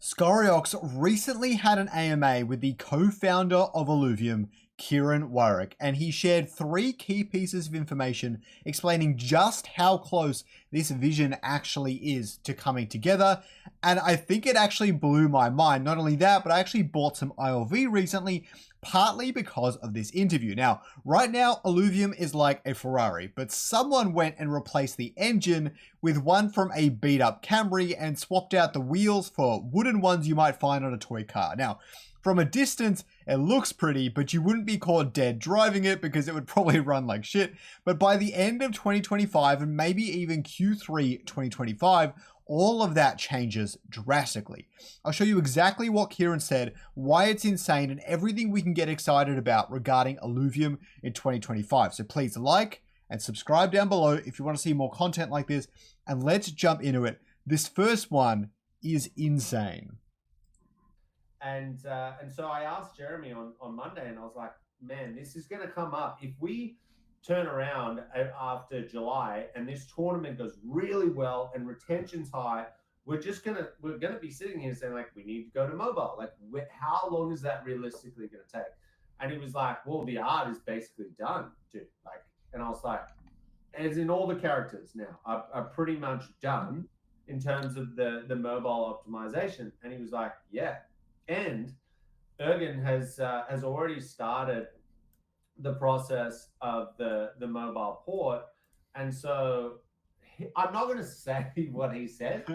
Skyrocket recently had an AMA with the co-founder of Illuvium, Kieran Warwick, and he shared three key pieces of information explaining just how close this vision actually is to coming together. And I think it actually blew my mind. Not only that, but I actually bought some ILV recently, partly because of this interview. Now, right now, Illuvium is like a Ferrari, but someone went and replaced the engine with one from a beat up Camry and swapped out the wheels for wooden ones you might find on a toy car. Now, from a distance, it looks pretty, but you wouldn't be caught dead driving it because it would probably run like shit. But by the end of 2025 and maybe even Q3 2025, all of that changes drastically. I'll show you exactly what Kieran said, why it's insane, and everything we can get excited about regarding Illuvium in 2025. So please like and subscribe down below if you want to see more content like this, and let's jump into it. This first one is insane. And so I asked Jeremy on Monday, and I was like, man, this is going to come up. If we turn around after July and this tournament goes really well and retention's high, we're gonna be sitting here saying, like, we need to go to mobile. Like, how long is that realistically going to take? And he was like, well, the art is basically done, dude. Like, and I was like, as in all the characters now are pretty much done in terms of the mobile optimization. And he was like, yeah. And Ergen has already started the process of the mobile port, and so I'm not going to say what he said.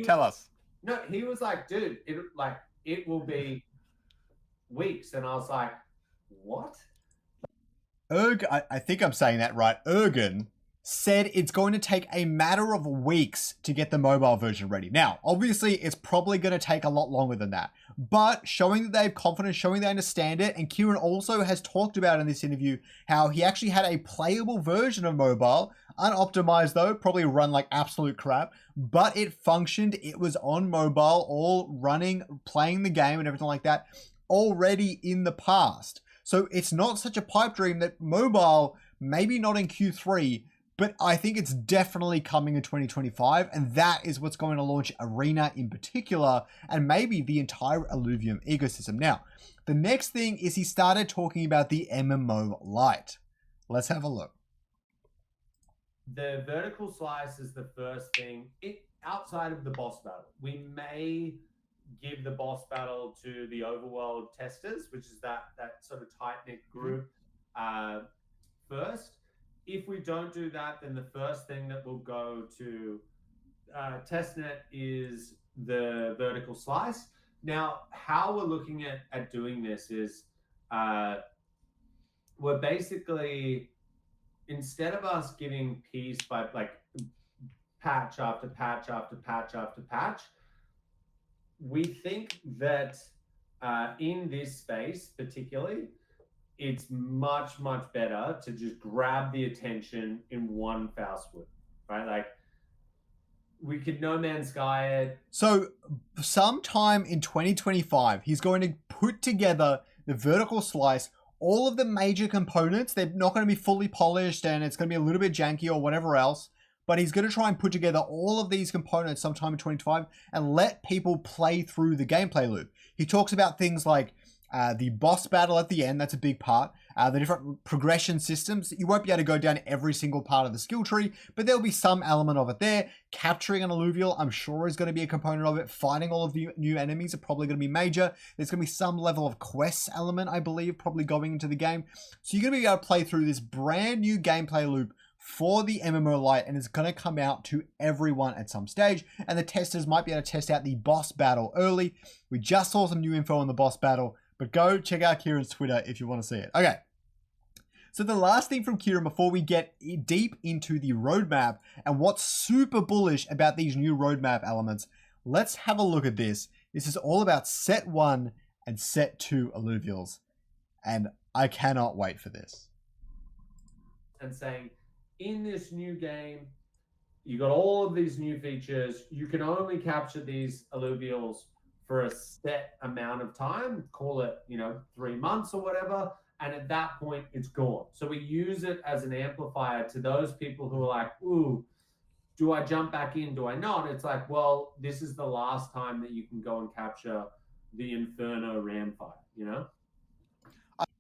Tell us. No, he was like, dude, it will be weeks, and I was like, what? I think I'm saying that right. Ergen said it's going to take a matter of weeks to get the mobile version ready. Now, obviously, it's probably going to take a lot longer than that, but showing that they have confidence, showing they understand it, and Kieran also has talked about in this interview how he actually had a playable version of mobile, unoptimized though, probably run like absolute crap, but it functioned, it was on mobile, all running, playing the game and everything like that, already in the past. So it's not such a pipe dream that mobile, maybe not in Q3, but I think it's definitely coming in 2025, and that is what's going to launch Arena in particular, and maybe the entire Illuvium ecosystem. Now, the next thing is he started talking about the MMO-Lite. Let's have a look. The vertical slice is the first thing. Outside of the boss battle, we may give the boss battle to the Overworld testers, which is that sort of tight-knit group first. If we don't do that, then the first thing that will go to testnet is the vertical slice. Now, how we're looking at doing this is we're basically, instead of us giving piece by like patch after patch after patch after patch, we think that in this space particularly, it's much, much better to just grab the attention in one foul swoop, right? Like, we could No Man's Sky it. So sometime in 2025, he's going to put together the vertical slice, all of the major components. They're not going to be fully polished and it's going to be a little bit janky or whatever else, but he's going to try and put together all of these components sometime in 2025 and let people play through the gameplay loop. He talks about things like the boss battle at the end, that's a big part. The different progression systems. You won't be able to go down every single part of the skill tree, but there'll be some element of it there. Capturing an alluvial, I'm sure, is going to be a component of it. Fighting all of the new enemies are probably going to be major. There's going to be some level of quests element, I believe, probably going into the game. So you're going to be able to play through this brand new gameplay loop for the MMO-Lite, and it's going to come out to everyone at some stage, and the testers might be able to test out the boss battle early. We just saw some new info on the boss battle, but go check out Kieran's Twitter if you want to see it. Okay. So the last thing from Kieran before we get deep into the roadmap and what's super bullish about these new roadmap elements, let's have a look at this. This is all about set 1 and set 2 Aluvials, and I cannot wait for this. And saying, in this new game, you got all of these new features. You can only capture these Aluvials for a set amount of time, call it, 3 months or whatever. And at that point, it's gone. So we use it as an amplifier to those people who are like, ooh, do I jump back in? Do I not? It's like, well, this is the last time that you can go and capture the Inferno Ram fight, you know?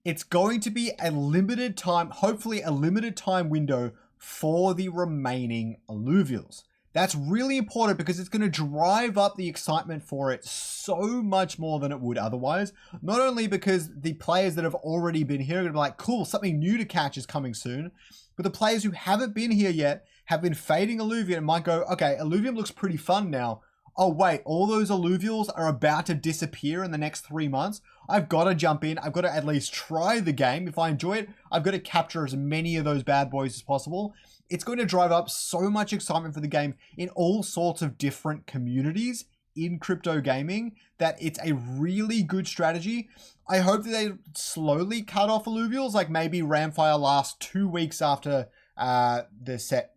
It's going to be a limited time, hopefully a limited time window for the remaining Aluvials. That's really important because it's going to drive up the excitement for it so much more than it would otherwise. Not only because the players that have already been here are going to be like, cool, something new to catch is coming soon, but the players who haven't been here yet have been fading Illuvium and might go, okay, Illuvium looks pretty fun now. Oh wait, all those Aluvials are about to disappear in the next 3 months. I've got to jump in. I've got to at least try the game. If I enjoy it, I've got to capture as many of those bad boys as possible. It's going to drive up so much excitement for the game in all sorts of different communities in crypto gaming that it's a really good strategy. I hope that they slowly cut off Aluvials, like maybe Ramfire lasts 2 weeks after the set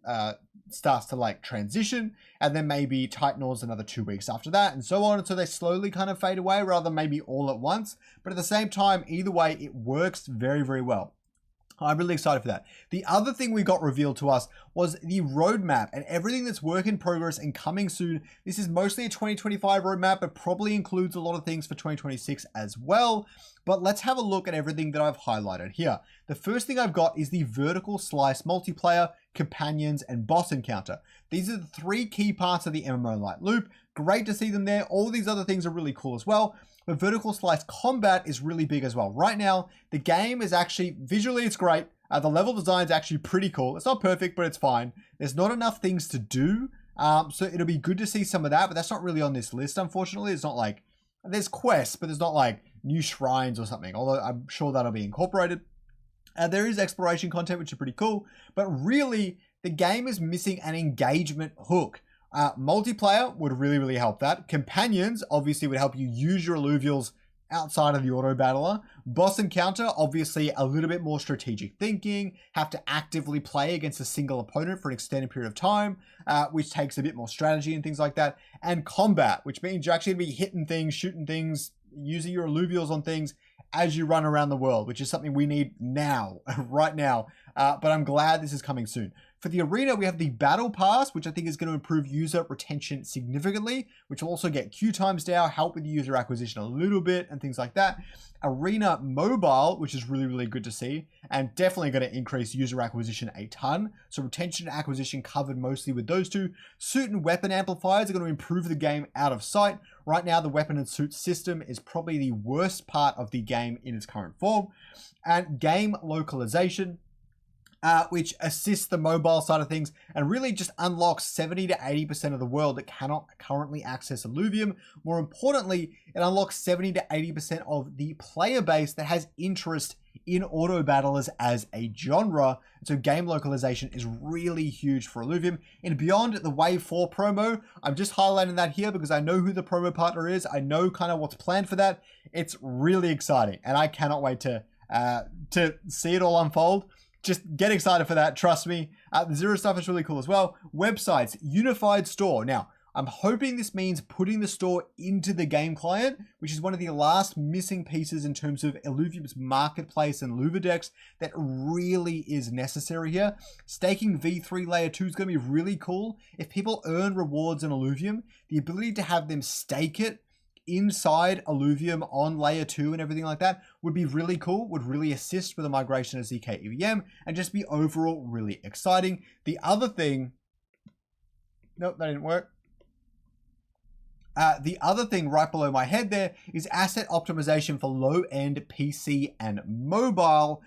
starts to like transition, and then maybe Titanors another 2 weeks after that, and so on. And so they slowly kind of fade away rather than maybe all at once. But at the same time, either way, it works very, very well. I'm really excited for that. The other thing we got revealed to us was the roadmap and everything that's work in progress and coming soon. This is mostly a 2025 roadmap, but probably includes a lot of things for 2026 as well. But let's have a look at everything that I've highlighted here. The first thing I've got is the vertical slice multiplayer, companions, and boss encounter. These are the 3 key parts of the MMO-Lite loop. Great to see them there. All these other things are really cool as well. But vertical slice combat is really big as well. Right now, the game is actually, visually it's great. The level design is actually pretty cool. It's not perfect, but it's fine. There's not enough things to do. So it'll be good to see some of that, but that's not really on this list, unfortunately. It's not like, there's quests, but there's not like new shrines or something, although I'm sure that'll be incorporated. There is exploration content, which is pretty cool, but really the game is missing an engagement hook. Multiplayer would really, really help that. Companions obviously would help you use your Aluvials outside of the auto battler. Boss encounter, obviously a little bit more strategic thinking, have to actively play against a single opponent for an extended period of time, which takes a bit more strategy and things like that. And combat, which means you're actually going to be hitting things, shooting things, using your Aluvials on things as you run around the world, which is something we need now, right now. But I'm glad this is coming soon. For the arena, we have the battle pass, which I think is going to improve user retention significantly, which will also get queue times down, help with user acquisition a little bit and things like that. Arena mobile, which is really, really good to see, and definitely going to increase user acquisition a ton. So retention and acquisition covered mostly with those two. Suit and weapon amplifiers are going to improve the game out of sight. Right now, the weapon and suit system is probably the worst part of the game in its current form. And game localization, which assists the mobile side of things and really just unlocks 70 to 80% of the world that cannot currently access Illuvium. More importantly, it unlocks 70 to 80% of the player base that has interest in auto battlers as a genre. So game localization is really huge for Illuvium. And beyond the Wave 4 promo, I'm just highlighting that here because I know who the promo partner is. I know kind of what's planned for that. It's really exciting and I cannot wait to see it all unfold. Just get excited for that. Trust me. The Zero stuff is really cool as well. Websites, unified store. Now, I'm hoping this means putting the store into the game client, which is one of the last missing pieces in terms of Illuvium's marketplace and Luvidex that really is necessary here. Staking V3 layer 2 is going to be really cool. If people earn rewards in Illuvium, the ability to have them stake it inside Illuvium on layer 2 and everything like that would be really cool, would really assist with the migration of ZK EVM and just be overall really exciting. The other thing, nope, that didn't work. The other thing right below my head there is asset optimization for low-end PC and mobile,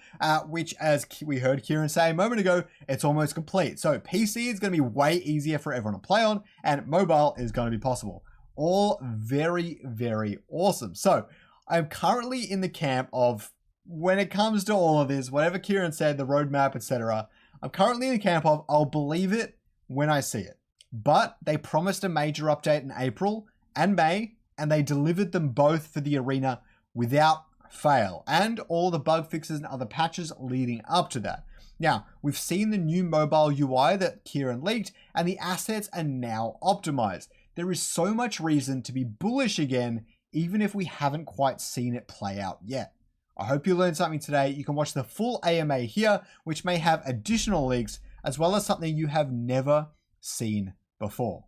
which as we heard Kieran say a moment ago, it's almost complete. So PC is going to be way easier for everyone to play on and mobile is going to be possible. All very, very awesome. So I'm currently in the camp of, when it comes to all of this, whatever Kieran said, the roadmap, etc., I'm currently in the camp of, I'll believe it when I see it. But they promised a major update in April and May, and they delivered them both for the arena without fail, and all the bug fixes and other patches leading up to that. Now, we've seen the new mobile UI that Kieran leaked, and the assets are now optimized. There is so much reason to be bullish again, even if we haven't quite seen it play out yet. I hope you learned something today. You can watch the full AMA here, which may have additional leaks, as well as something you have never seen before.